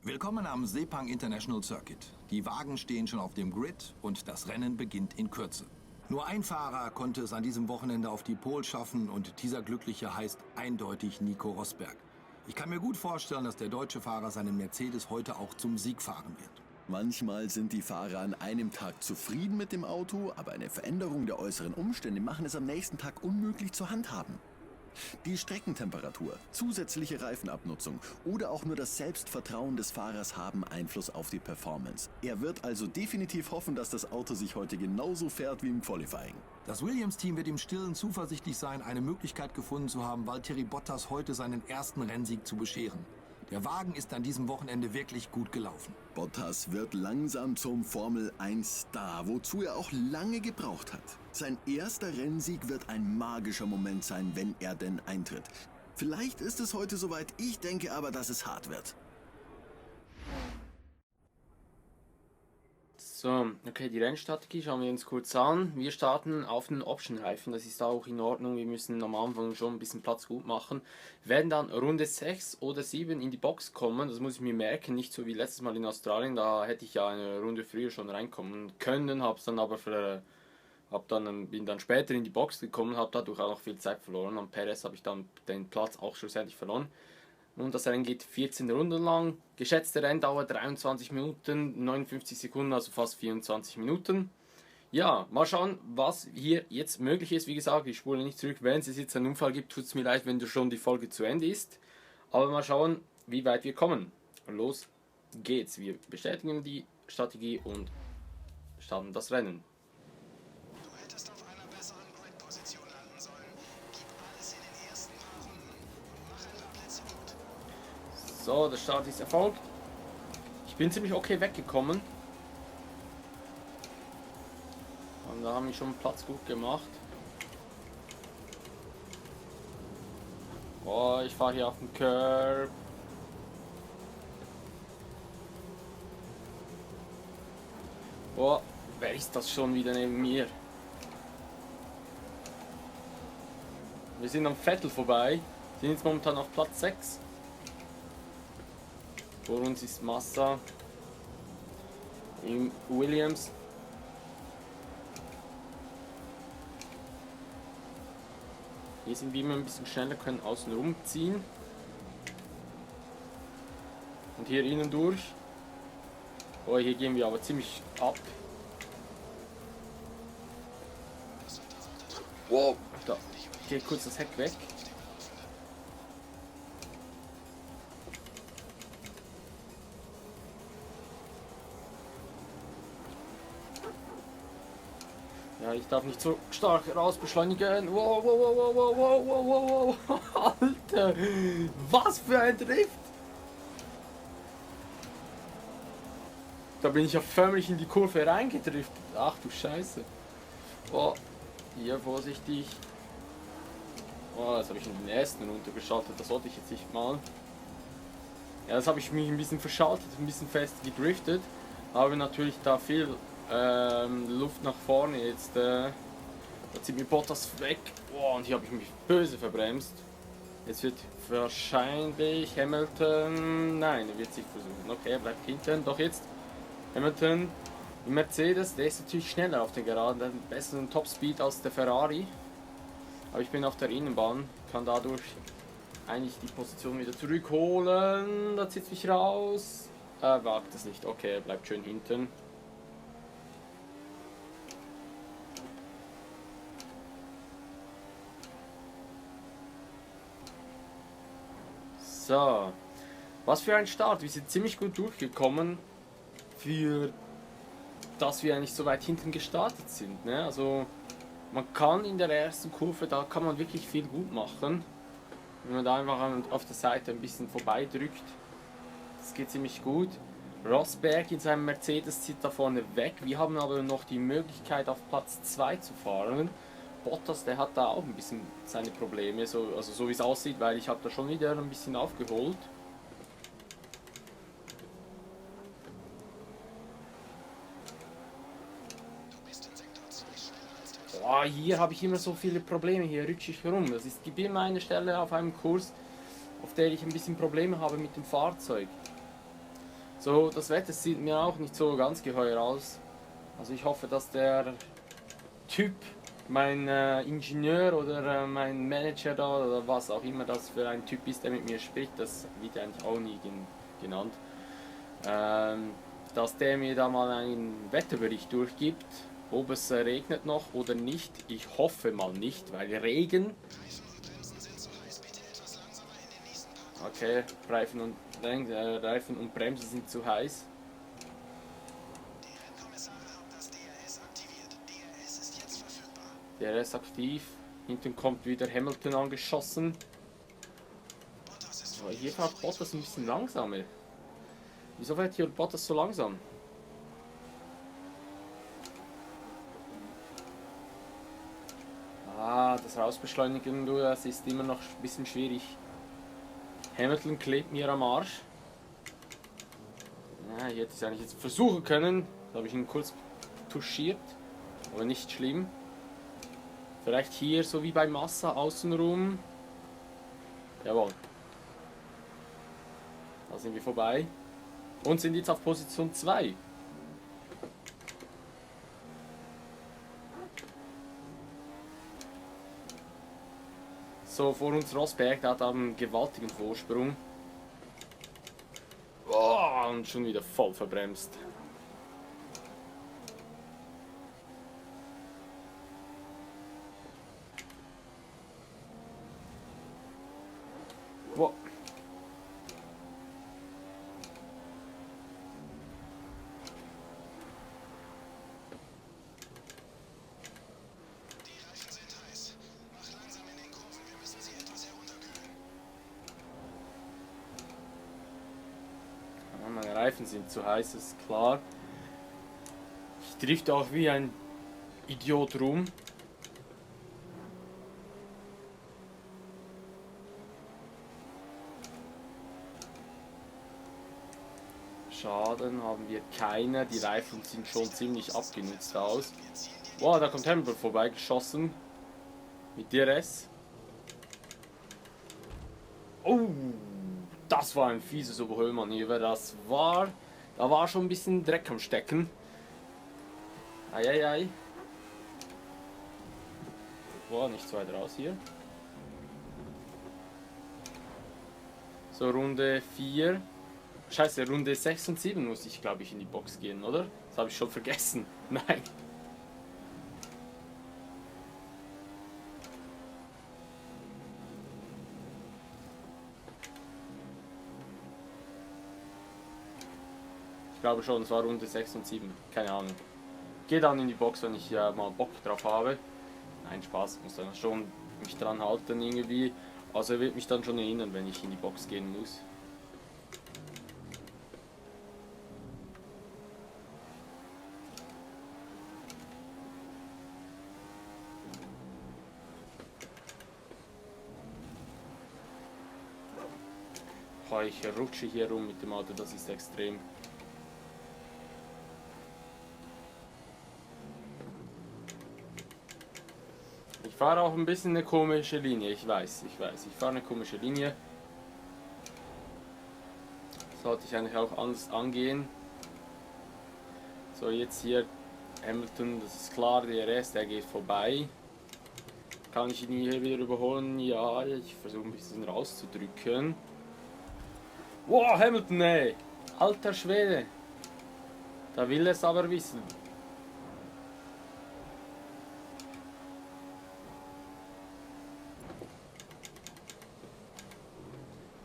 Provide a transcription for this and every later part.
Willkommen am Sepang International Circuit. Die Wagen stehen schon auf dem Grid und das Rennen beginnt in Kürze. Nur ein Fahrer konnte es an diesem Wochenende auf die Pole schaffen und dieser Glückliche heißt eindeutig Nico Rosberg. Ich kann mir gut vorstellen, dass der deutsche Fahrer seinen Mercedes heute auch zum Sieg fahren wird. Manchmal sind die Fahrer an einem Tag zufrieden mit dem Auto, aber eine Veränderung der äußeren Umstände machen es am nächsten Tag unmöglich zu handhaben. Die Streckentemperatur, zusätzliche Reifenabnutzung oder auch nur das Selbstvertrauen des Fahrers haben Einfluss auf die Performance. Er wird also definitiv hoffen, dass das Auto sich heute genauso fährt wie im Qualifying. Das Williams-Team wird im Stillen zuversichtlich sein, eine Möglichkeit gefunden zu haben, Valtteri Bottas heute seinen ersten Rennsieg zu bescheren. Der Wagen ist an diesem Wochenende wirklich gut gelaufen. Bottas wird langsam zum Formel-1-Star, wozu er auch lange gebraucht hat. Sein erster Rennsieg wird ein magischer Moment sein, wenn er denn eintritt. Vielleicht ist es heute soweit, ich denke aber, dass es hart wird. So, okay, die Rennstrategie schauen wir uns kurz an. Wir starten auf den Option-Reifen, das ist auch in Ordnung. Wir müssen am Anfang schon ein bisschen Platz gut machen. Wir werden dann Runde 6 oder 7 in die Box kommen, das muss ich mir merken, nicht so wie letztes Mal in Australien, da hätte ich ja eine Runde früher schon reinkommen können, bin dann später in die Box gekommen, habe dadurch auch noch viel Zeit verloren. An Perez habe ich dann den Platz auch schlussendlich verloren. Und das Rennen geht 14 Runden lang. Geschätzte Renndauer 23 Minuten, 59 Sekunden, also fast 24 Minuten. Ja, mal schauen, was hier jetzt möglich ist. Wie gesagt, ich spule nicht zurück. Wenn es jetzt einen Unfall gibt, tut es mir leid, wenn schon die Folge zu Ende ist. Aber mal schauen, wie weit wir kommen. Los geht's. Wir bestätigen die Strategie und starten das Rennen. So, der Start ist erfolgt. Ich bin ziemlich okay weggekommen. Und da haben wir schon Platz gut gemacht. Oh, ich fahre hier auf den Curb. Oh, wer ist das schon wieder neben mir? Wir sind am Vettel vorbei. Sind jetzt momentan auf Platz 6. Vor uns ist Massa im Williams. Hier sind wir immer ein bisschen schneller, können außen rumziehen. Und hier innen durch. Oh, hier gehen wir aber ziemlich ab. Wow, da geht kurz das Heck weg. Ja, ich darf nicht so stark rausbeschleunigen. Wow, wow, wow, wow, wow, wow, wow, wow. Alter, was für ein Drift! Da bin ich ja förmlich in die Kurve reingedriftet. Ach du Scheiße. Oh, hier vorsichtig. Oh, das habe ich in den ersten runtergeschaltet. Das wollte ich jetzt nicht mal. Ja, das habe ich mich ein bisschen verschaltet, ein bisschen fest gedriftet. Aber natürlich da viel Luft nach vorne jetzt. Da zieht mir Bottas weg. Oh, und hier habe ich mich böse verbremst. Jetzt wird wahrscheinlich Hamilton. Nein, er wird sich versuchen. Okay, er bleibt hinten. Doch jetzt Hamilton im Mercedes. Der ist natürlich schneller auf den Geraden. Der hat besseren Topspeed als der Ferrari. Aber ich bin auf der Innenbahn. Kann dadurch eigentlich die Position wieder zurückholen. Da zieht es mich raus. Er wagt es nicht. Okay, er bleibt schön hinten. So, was für ein Start. Wir sind ziemlich gut durchgekommen, für dass wir eigentlich so weit hinten gestartet sind. Ne? Also man kann in der ersten Kurve, da kann man wirklich viel gut machen. Wenn man da einfach auf der Seite ein bisschen vorbei drückt, das geht ziemlich gut. Rosberg in seinem Mercedes zieht da vorne weg. Wir haben aber noch die Möglichkeit auf Platz 2 zu fahren. Bottas, der hat da auch ein bisschen seine Probleme, also so wie es aussieht, weil ich habe da schon wieder ein bisschen aufgeholt. Boah, hier habe ich immer so viele Probleme, hier rutsche ich herum. Es gibt immer eine Stelle auf einem Kurs, auf der ich ein bisschen Probleme habe mit dem Fahrzeug. So, das Wetter sieht mir auch nicht so ganz geheuer aus. Also ich hoffe, dass der Typ, mein Ingenieur oder mein Manager da oder was auch immer das für ein Typ ist, der mit mir spricht, das wird ja eigentlich auch nie genannt, dass der mir da mal einen Wetterbericht durchgibt, ob es regnet noch oder nicht. Ich hoffe mal nicht, weil Regen... Okay, Reifen und Bremsen sind zu heiß. DRS aktiv. Hinten kommt wieder Hamilton angeschossen. Aber hier fährt Bottas ein bisschen langsamer. Wieso fährt hier Bottas so langsam? Das Rausbeschleunigen, das ist immer noch ein bisschen schwierig. Hamilton klebt mir am Arsch. Ja, ich hätte es eigentlich jetzt versuchen können. Da habe ich ihn kurz touchiert. Aber nicht schlimm. Vielleicht hier, so wie bei Massa, außenrum. Jawohl. Da sind wir vorbei. Und sind jetzt auf Position 2. So, vor uns Rosberg, der hat einen gewaltigen Vorsprung. Oh, und schon wieder voll verbremst. Wow. Meine Reifen sind zu heiß, ist klar. Ich drifte auch wie ein Idiot rum. Schaden haben wir keiner. Die Reifen sind schon ziemlich abgenutzt aus. Wow, da kommt Hamilton vorbeigeschossen. Mit DRS. Oh! Das war ein fieses Überholmanöver, da war schon ein bisschen Dreck am Stecken. Eieiei. Boah, nicht so weit raus hier. So, Runde 4. Scheiße, Runde 6 und 7 muss ich, glaube ich, in die Box gehen, oder? Das habe ich schon vergessen. Nein. Ich glaube schon, es war Runde 6 und 7. Keine Ahnung. Gehe dann in die Box, wenn ich mal Bock drauf habe. Nein, Spaß, muss dann schon mich dran halten irgendwie. Also er wird mich dann schon erinnern, wenn ich in die Box gehen muss. Boah, ich rutsche hier rum mit dem Auto, das ist extrem. Ich fahre auch ein bisschen eine komische Linie, ich weiß. Ich fahre eine komische Linie. Sollte ich eigentlich auch anders angehen. So, jetzt hier Hamilton, das ist klar, der Rest, der geht vorbei. Kann ich ihn hier wieder überholen? Ja, ich versuche ein bisschen rauszudrücken. Wow, Hamilton, ey! Alter Schwede! Da will er es aber wissen.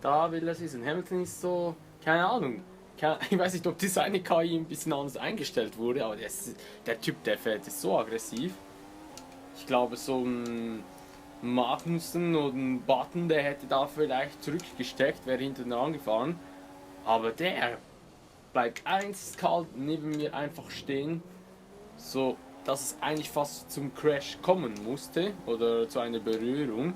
Da will er es wissen. Hamilton ist so, keine Ahnung. Ich weiß nicht, ob die seine KI ein bisschen anders eingestellt wurde, aber der Typ, der fährt ist so aggressiv. Ich glaube, so ein Magnussen oder ein Button, der hätte da vielleicht zurückgesteckt, wäre hinten dran gefahren. Aber der bleibt eiskalt neben mir einfach stehen, so dass es eigentlich fast zum Crash kommen musste oder zu einer Berührung.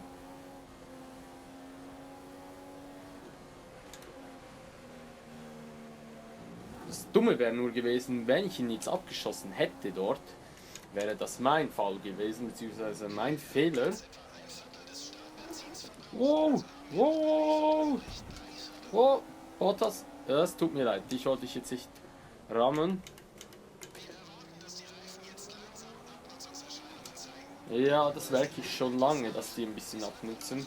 Das Dumme wäre nur gewesen, wenn ich ihn jetzt abgeschossen hätte dort, wäre das mein Fall gewesen, beziehungsweise mein Fehler. Wow, wow, wow, Bottas, Das tut mir leid, dich wollte ich jetzt nicht rammen. Ja, das merke ich schon lange, dass die ein bisschen abnutzen.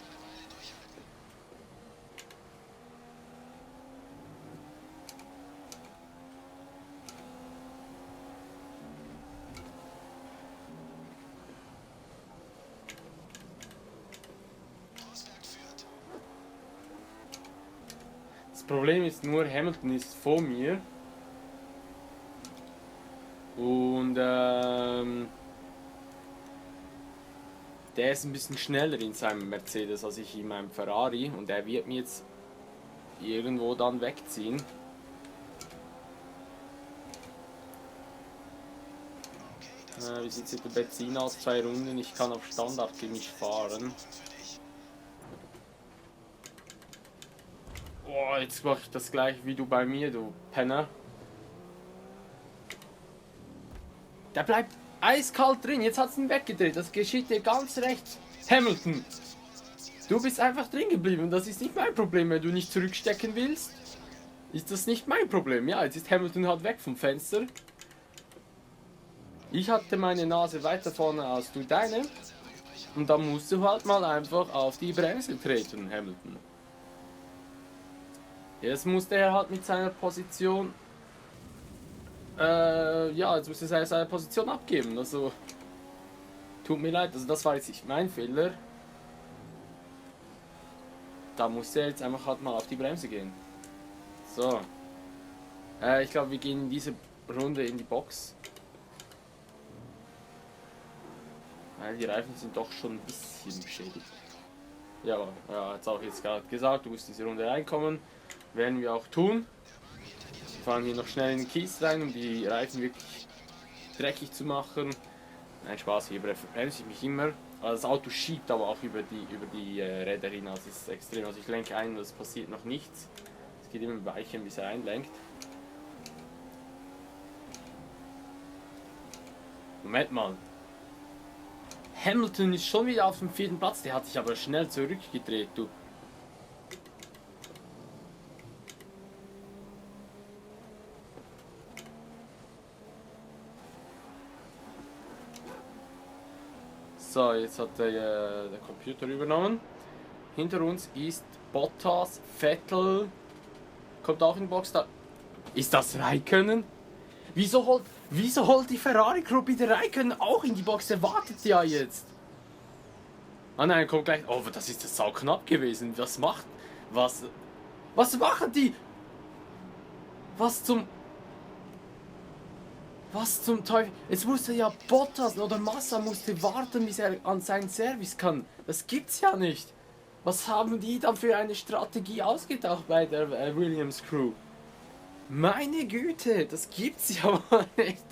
Das Problem ist nur, Hamilton ist vor mir. Und der ist ein bisschen schneller in seinem Mercedes als ich in meinem Ferrari. Und er wird mir jetzt irgendwo dann wegziehen. Wie sieht es mit dem Benzin aus? 2 Runden. Ich kann auf Standard gemisch fahren. Oh, jetzt mache ich das gleich wie du bei mir, du Penner. Der bleibt eiskalt drin. Jetzt hat es ihn weggedreht. Das geschieht dir ganz recht. Hamilton. Du bist einfach drin geblieben. Das ist nicht mein Problem. Wenn du nicht zurückstecken willst, ist das nicht mein Problem. Ja, jetzt ist Hamilton halt weg vom Fenster. Ich hatte meine Nase weiter vorne als du deine. Und dann musst du halt mal einfach auf die Bremse treten, Hamilton. Jetzt musste er halt mit seiner Position ja, jetzt muss er seine Position abgeben. Also, tut mir leid, also das war jetzt nicht mein Fehler. Da muss er jetzt einfach halt mal auf die Bremse gehen. So. Ich glaube, wir gehen in diese Runde in die Box. Weil die Reifen sind doch schon ein bisschen beschädigt. Ja, jetzt auch jetzt gerade gesagt, du musst diese Runde reinkommen. Werden wir auch tun. Wir fahren hier noch schnell in den Kies rein, um die Reifen wirklich dreckig zu machen. Nein, Spaß, hier bremse ich mich immer. Also das Auto schiebt aber auch über die Räder hinaus. Das ist extrem. Also ich lenke ein und es passiert noch nichts. Es geht immer ein Weilchen, bis er einlenkt. Moment mal. Hamilton ist schon wieder auf dem 4. Platz. Der hat sich aber schnell zurückgedreht, du. So, jetzt hat der Computer übernommen. Hinter uns ist Bottas, Vettel. Kommt auch in die Box da. Ist das Räikkönen? Wieso holt die Ferrari-Gruppe der Räikkönen auch in die Box? Der wartet ja jetzt. Ah nein, kommt gleich. Oh, das ist das sau knapp gewesen. Was machen die? Was zum Teufel? Jetzt musste ja Bottas oder Massa musste warten, bis er an seinen Service kann. Das gibt's ja nicht. Was haben die dann für eine Strategie ausgedacht bei der Williams Crew? Meine Güte, das gibt's ja mal nicht.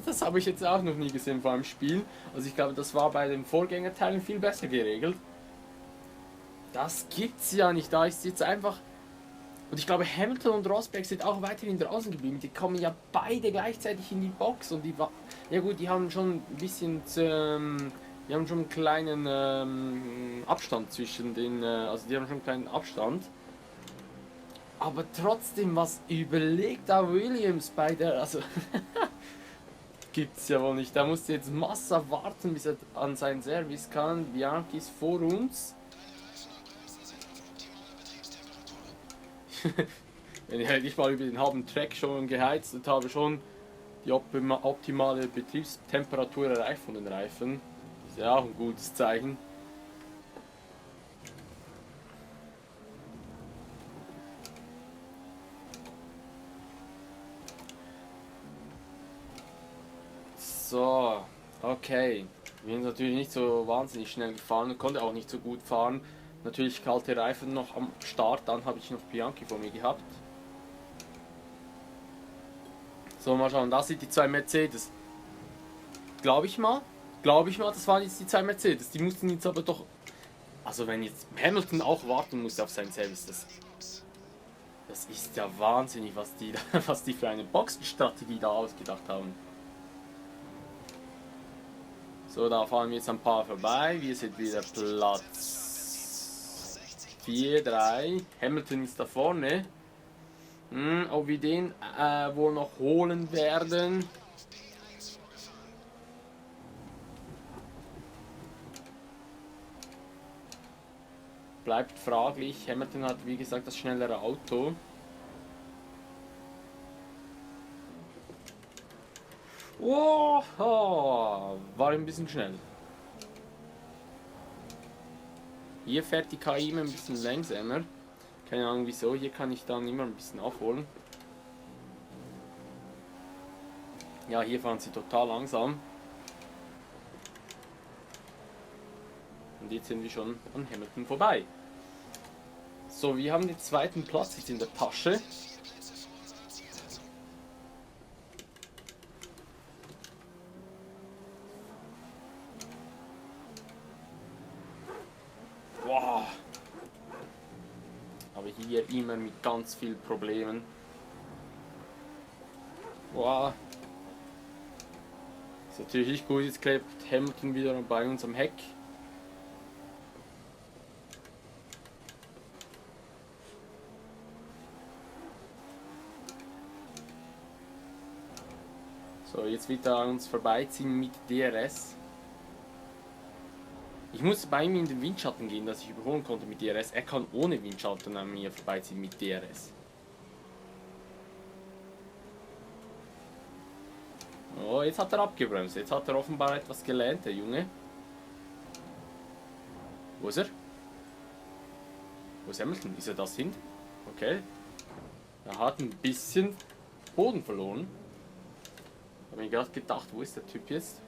Das habe ich jetzt auch noch nie gesehen vor einem Spiel. Also ich glaube, das war bei den Vorgängerteilen viel besser geregelt. Das gibt's ja nicht. Da ist jetzt einfach... Und ich glaube, Hamilton und Rosberg sind auch weiterhin draußen geblieben. Die kommen ja beide gleichzeitig in die Box. Und ja gut, die haben schon ein bisschen... die haben schon einen kleinen Abstand zwischen den... also die haben schon einen kleinen Abstand. Aber trotzdem, was überlegt da Williams bei der... Also... Gibt's ja wohl nicht. Da musste jetzt Massa warten, bis er an seinen Service kann. Bianchi ist vor uns. Wenn ich mal über den halben Track schon geheizt und habe schon die optimale Betriebstemperatur erreicht von den Reifen. Ist ja auch ein gutes Zeichen. So, okay. Wir sind natürlich nicht so wahnsinnig schnell gefahren und konnte auch nicht so gut fahren. Natürlich kalte Reifen noch am Start, dann habe ich noch Bianchi vor mir gehabt. So, mal schauen, da sind die 2 Mercedes. Glaube ich mal, das waren jetzt die 2 Mercedes. Die mussten jetzt aber doch... Also wenn jetzt Hamilton auch warten muss auf seinen Service, das ist ja wahnsinnig, was die für eine Boxenstrategie da ausgedacht haben. So, da fahren wir jetzt ein paar vorbei. Wir sind wieder Platz 4, 3. Hamilton ist da vorne. Ob wir den wohl noch holen werden. Bleibt fraglich. Hamilton hat wie gesagt das schnellere Auto. Oh, war ein bisschen schnell. Hier fährt die KI immer ein bisschen langsamer. Keine Ahnung wieso, hier kann ich dann immer ein bisschen aufholen. Ja, hier fahren sie total langsam. Und jetzt sind wir schon an Hamilton vorbei. So, wir haben den zweiten Platz jetzt in der Tasche. Wow. Aber hier immer mit ganz vielen Problemen. Wow. Ist natürlich nicht gut, jetzt klebt Hamilton wieder bei uns am Heck. So, jetzt wird er an uns vorbeiziehen mit DRS. Ich muss bei ihm in den Windschatten gehen, dass ich überholen konnte mit DRS. Er kann ohne Windschatten an mir vorbeiziehen mit DRS. Oh, jetzt hat er abgebremst. Jetzt hat er offenbar etwas gelernt, der Junge. Wo ist er? Wo ist Hamilton? Ist er das hin? Okay. Er hat ein bisschen Boden verloren. Habe mir gerade gedacht, wo ist der Typ jetzt?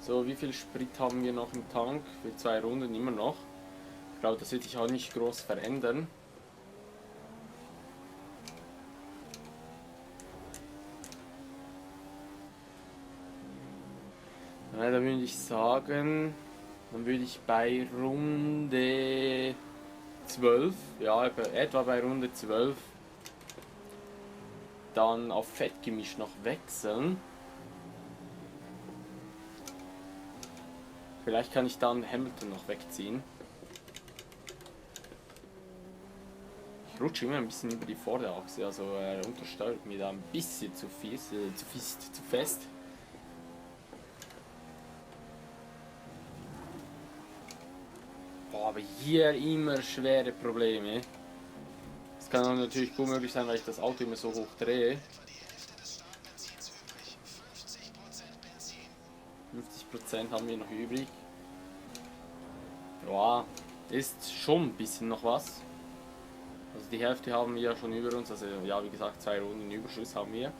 So, wie viel Sprit haben wir noch im Tank? Für 2 Runden immer noch. Ich glaube, das wird sich auch nicht groß verändern. Ja, dann würde ich sagen, dann würde ich bei Runde 12, ja, etwa bei Runde 12, dann auf Fettgemisch noch wechseln. Vielleicht kann ich dann Hamilton noch wegziehen. Ich rutsche immer ein bisschen über die Vorderachse, also er untersteuert mir da ein bisschen zu fest. Boah, aber hier immer schwere Probleme. Das kann dann natürlich gut möglich sein, weil ich das Auto immer so hoch drehe. 50% haben wir noch übrig. Ja, ist schon ein bisschen noch was. Also die Hälfte haben wir ja schon über uns, also ja wie gesagt 2 Runden Überschuss haben wir.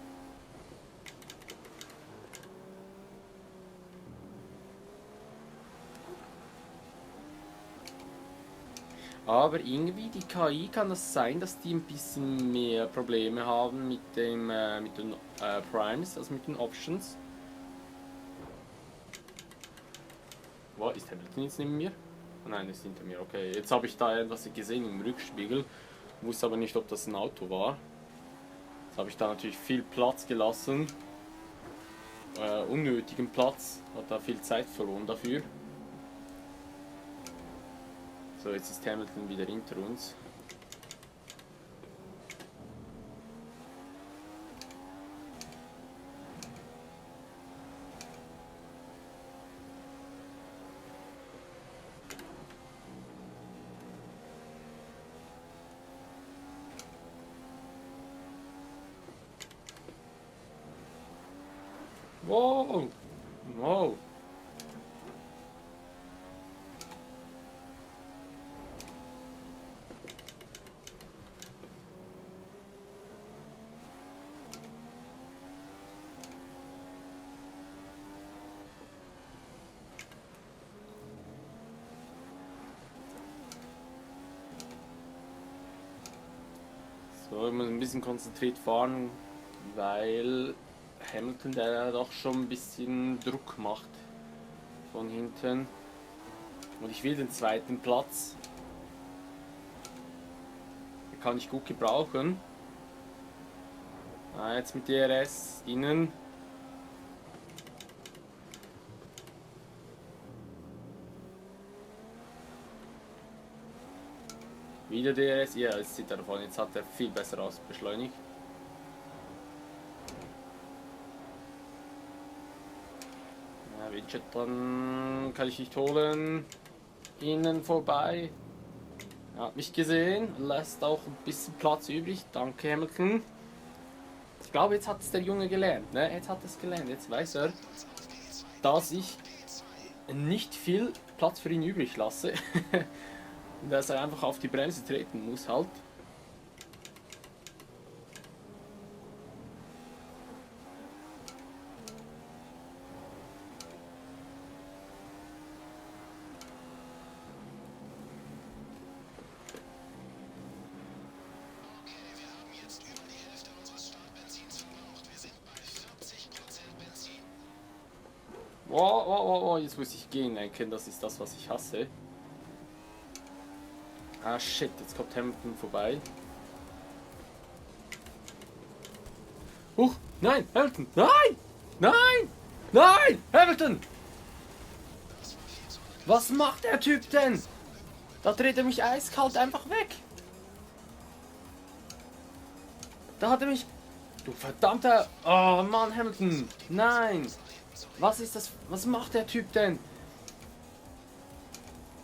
Aber irgendwie die KI kann das sein, dass die ein bisschen mehr Probleme haben mit den Primes, also mit den Options. Wo ist Hamilton jetzt neben mir? Oh nein, ist hinter mir. Okay, jetzt habe ich da etwas gesehen im Rückspiegel. Wusste aber nicht, ob das ein Auto war. Jetzt habe ich da natürlich viel Platz gelassen. Unnötigen Platz. Hat da viel Zeit verloren dafür. So, jetzt ist Hamilton wieder hinter uns. Wow! Wow! So, ich muss ein bisschen konzentriert fahren, weil Hamilton, der doch schon ein bisschen Druck macht von hinten. Und ich will den zweiten Platz. Den kann ich gut gebrauchen. Jetzt mit DRS innen. Wieder DRS. Ja, jetzt sieht er davon. Jetzt hat er viel besser aus beschleunigt. Ja, Wincheton kann ich nicht holen. Innen vorbei. Er hat mich gesehen. Lässt auch ein bisschen Platz übrig. Danke, Hamilton. Ich glaube, jetzt hat es der Junge gelernt. Ne? Jetzt hat es gelernt. Jetzt weiß er, dass ich nicht viel Platz für ihn übrig lasse. Dass er einfach auf die Bremse treten muss halt. Oh, jetzt muss ich gehen lenken, das ist das, was ich hasse. Ah shit, jetzt kommt Hamilton vorbei. Huch, nein, Hamilton, nein! Nein! Nein! Hamilton! Was macht der Typ denn? Da dreht er mich eiskalt einfach weg. Da hat er mich... Du verdammter... Oh Mann, Hamilton! Nein! Was ist das? Was macht der Typ denn?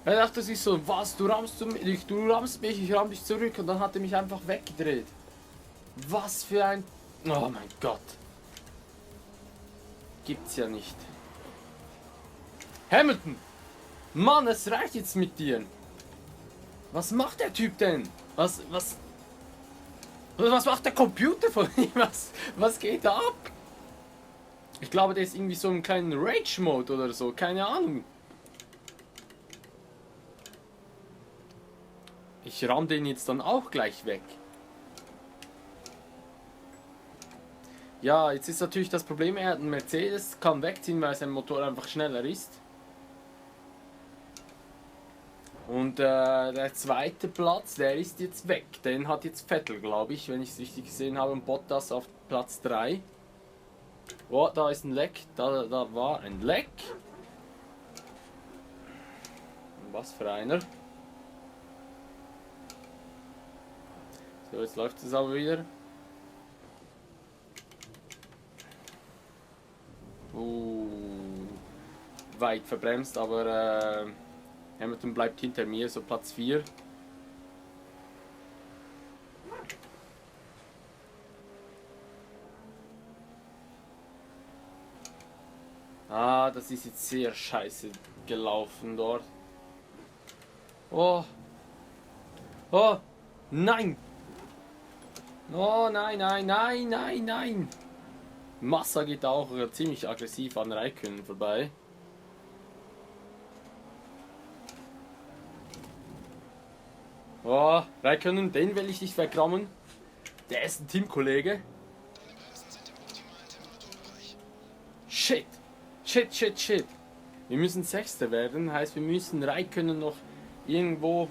Er dachte sich so, was, du rammst mich, ich ramm dich zurück und dann hat er mich einfach weggedreht. Was für ein... Oh mein Gott. Gibt's ja nicht. Hamilton! Mann, es reicht jetzt mit dir. Was macht der Typ denn? Was macht der Computer von ihm? Was geht da ab? Ich glaube, der ist irgendwie so im kleinen Rage-Mode oder so, keine Ahnung. Ich ramm den jetzt dann auch gleich weg. Ja, jetzt ist natürlich das Problem, er hat einen Mercedes, kann wegziehen, weil sein Motor einfach schneller ist. Und der zweite Platz, der ist jetzt weg. Den hat jetzt Vettel, glaube ich, wenn ich es richtig gesehen habe. Und Bottas auf Platz 3. Oh, da ist ein Leck. Da war ein Leck. Was für einer. So, jetzt läuft es aber wieder. Weit verbremst, aber Hamilton bleibt hinter mir, so Platz 4. Ah, das ist jetzt sehr scheiße gelaufen dort. Oh. Oh. Nein. Oh, nein. Massa geht auch ziemlich aggressiv an Räikkönen vorbei. Oh, Räikkönen, den will ich nicht wegrammen. Der ist ein Teamkollege. Shit. Wir müssen Sechster werden, heißt wir müssen Räikkönen noch irgendwo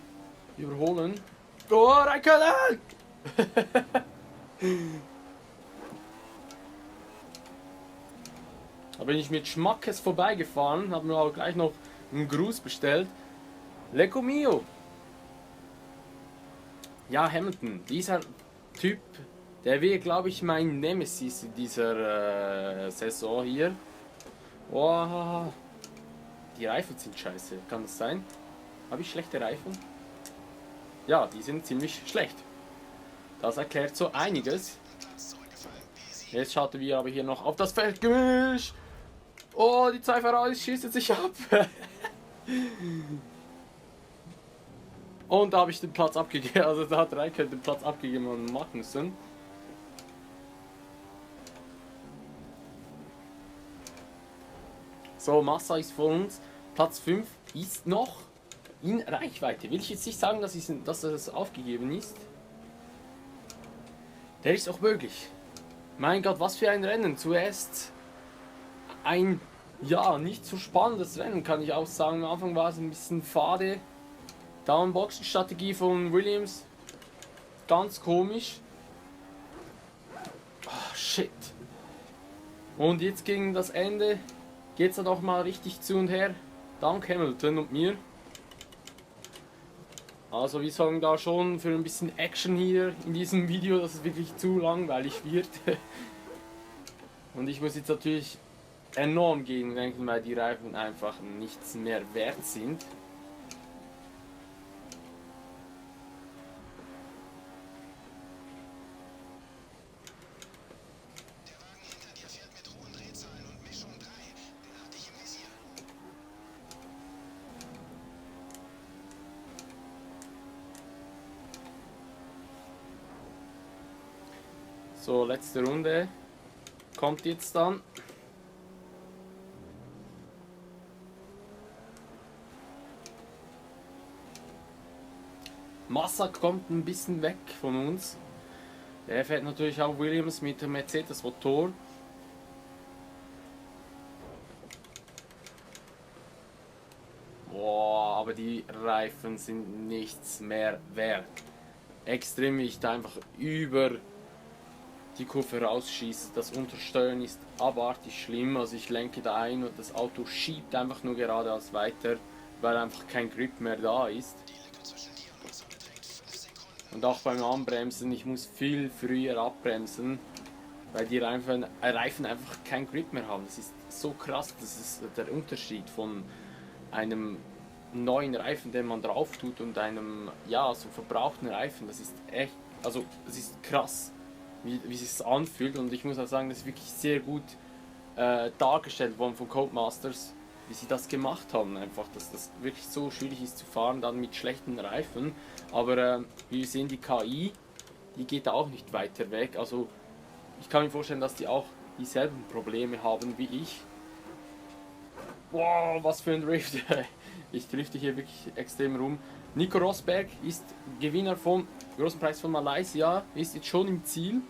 überholen. Oh, Räikkönen! Da bin ich mit Schmackes vorbeigefahren, habe mir auch gleich noch einen Gruß bestellt. Lecco mio! Ja, Hamilton, dieser Typ, der wäre, glaube ich, mein Nemesis in dieser Saison hier. Oh, die Reifen sind scheiße, kann das sein? Habe ich schlechte Reifen? Ja, die sind ziemlich schlecht. Das erklärt so einiges. Jetzt schauten wir aber hier noch auf das Feldgemisch. Oh, die zwei Ferraris schießen sich ab. Und da habe ich den Platz abgegeben. Also da hat Räikkönen den Platz abgegeben an Magnussen. So, Massa ist vor uns. Platz 5 ist noch in Reichweite. Will ich jetzt nicht sagen, dass es aufgegeben ist. Der ist auch möglich. Mein Gott, was für ein Rennen. Zuerst ein, ja, nicht so spannendes Rennen, kann ich auch sagen. Am Anfang war es ein bisschen fade. Downboxen-Strategie von Williams. Ganz komisch. Oh, shit. Und jetzt gegen das Ende geht es dann auch mal richtig zu und her. Dank Hamilton und mir. Also wir sorgen da schon für ein bisschen Action hier in diesem Video, dass es wirklich zu langweilig wird. Und ich muss jetzt natürlich enorm gegendenken, weil die Reifen einfach nichts mehr wert sind. So, letzte Runde kommt jetzt dann. Massa kommt ein bisschen weg von uns. Der fährt natürlich auch Williams mit dem Mercedes Motor. Boah, aber die Reifen sind nichts mehr wert. Extrem, wie ich da einfach über die Kurve rausschieße. Das Untersteuern ist abartig schlimm. Also ich lenke da ein und das Auto schiebt einfach nur geradeaus weiter, weil einfach kein Grip mehr da ist. Und auch beim Anbremsen, ich muss viel früher abbremsen, weil die Reifen einfach kein Grip mehr haben. Das ist so krass, das ist der Unterschied von einem neuen Reifen, den man drauf tut, und einem, ja, so verbrauchten Reifen. Das ist echt, also es ist krass, wie es sich anfühlt, und ich muss auch sagen, das ist wirklich sehr gut dargestellt worden von Codemasters, wie sie das gemacht haben, einfach, dass das wirklich so schwierig ist zu fahren, dann mit schlechten Reifen, aber wie wir sehen, die KI, die geht da auch nicht weiter weg, also ich kann mir vorstellen, dass die auch dieselben Probleme haben wie ich. Wow, was für ein Drift, ich drifte hier wirklich extrem rum. Nico Rosberg ist Gewinner vom Großen Preis von Malaysia, ist jetzt schon im Ziel.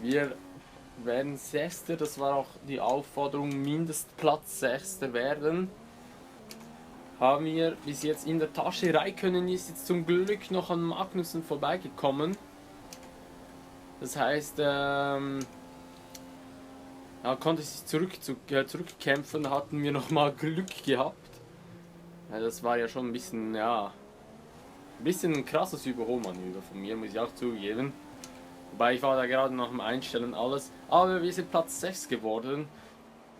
Wir werden Sechster, das war auch die Aufforderung, Mindestplatz Sechster werden. Haben wir bis jetzt in der Tasche. Räikkönen ist jetzt zum Glück noch an Magnussen vorbeigekommen. Das heißt, er konnte sich zurückkämpfen, hatten wir noch mal Glück gehabt. Ja, das war ja schon ein bisschen, ja, ein bisschen ein krasses Überholmanöver von mir, muss ich auch zugeben. Wobei ich war da gerade noch am Einstellen alles. Aber wir sind Platz 6 geworden.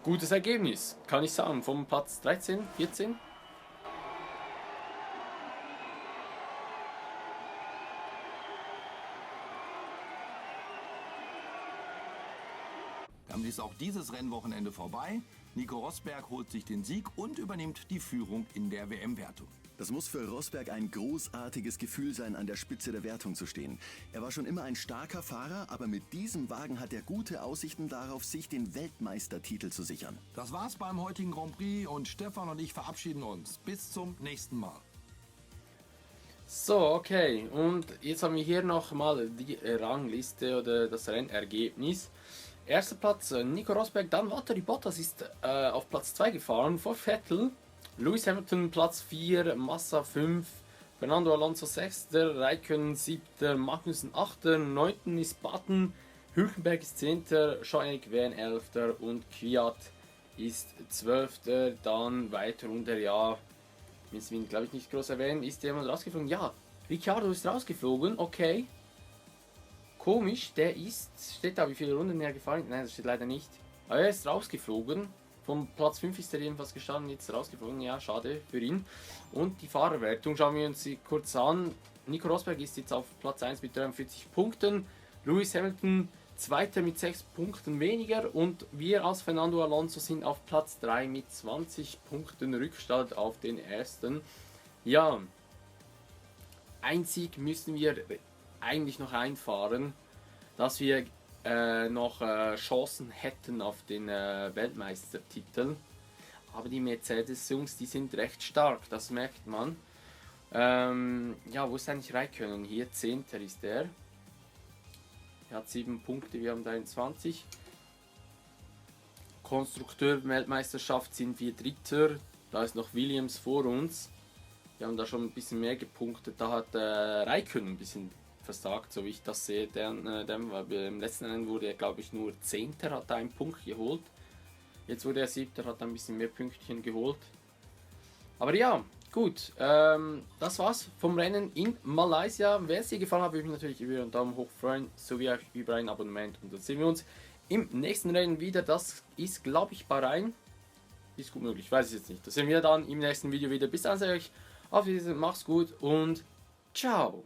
Gutes Ergebnis, kann ich sagen, vom Platz 13, 14. Damit ist auch dieses Rennwochenende vorbei. Nico Rosberg holt sich den Sieg und übernimmt die Führung in der WM-Wertung. Das muss für Rosberg ein großartiges Gefühl sein, an der Spitze der Wertung zu stehen. Er war schon immer ein starker Fahrer, aber mit diesem Wagen hat er gute Aussichten darauf, sich den Weltmeistertitel zu sichern. Das war's beim heutigen Grand Prix und Stefan und ich verabschieden uns. Bis zum nächsten Mal. So, okay, und jetzt haben wir hier nochmal die Rangliste oder das Rennergebnis. Erster Platz Nico Rosberg, dann Valtteri Bottas ist auf Platz 2 gefahren vor Vettel. Lewis Hamilton Platz 4, Massa 5, Fernando Alonso 6, Räikkönen 7, Magnussen 8, 9. ist Button, Hülkenberg ist 10, Jean-Eric Vergne 11. und Kvyat ist 12. Dann weiter runter, ja, müssen wir ihn glaube ich nicht groß erwähnen. Ist jemand rausgeflogen? Ja, Ricciardo ist rausgeflogen, okay. Komisch, der steht da, wie viele Runden er gefahren ist? Nein, das steht leider nicht. Aber er ist rausgeflogen. Vom Platz 5 ist er jedenfalls gestanden, jetzt rausgeflogen. Ja, schade für ihn. Und die Fahrerwertung schauen wir uns sie kurz an. Nico Rosberg ist jetzt auf Platz 1 mit 43 Punkten. Lewis Hamilton Zweiter mit 6 Punkten weniger. Und wir als Fernando Alonso sind auf Platz 3 mit 20 Punkten Rückstand auf den ersten. Ja, ein Sieg müssen wir eigentlich noch einfahren, dass wir noch Chancen hätten auf den Weltmeistertitel. Aber die Mercedes-Jungs, die sind recht stark, das merkt man. Ja, wo ist eigentlich Räikkönen? Hier 10. ist er. Er hat 7 Punkte, wir haben 23. Konstrukteur-Weltmeisterschaft sind wir Dritter. Da ist noch Williams vor uns. Wir haben da schon ein bisschen mehr gepunktet. Da hat Räikkönen ein bisschen versagt, so wie ich das sehe. Im letzten Rennen wurde er, glaube ich, nur 10. hat er einen Punkt geholt. Jetzt wurde er 7. hat ein bisschen mehr Pünktchen geholt. Aber ja, gut, das war's vom Rennen in Malaysia. Wenn es dir gefallen hat, würde ich mich natürlich über einen Daumen hoch freuen, sowie auch über ein Abonnement. Und dann sehen wir uns im nächsten Rennen wieder. Das ist, glaube ich, Bahrain. Ist gut möglich, weiß ich jetzt nicht. Das sehen wir dann im nächsten Video wieder. Bis dann, sage ich auf Wiedersehen, macht's gut und ciao.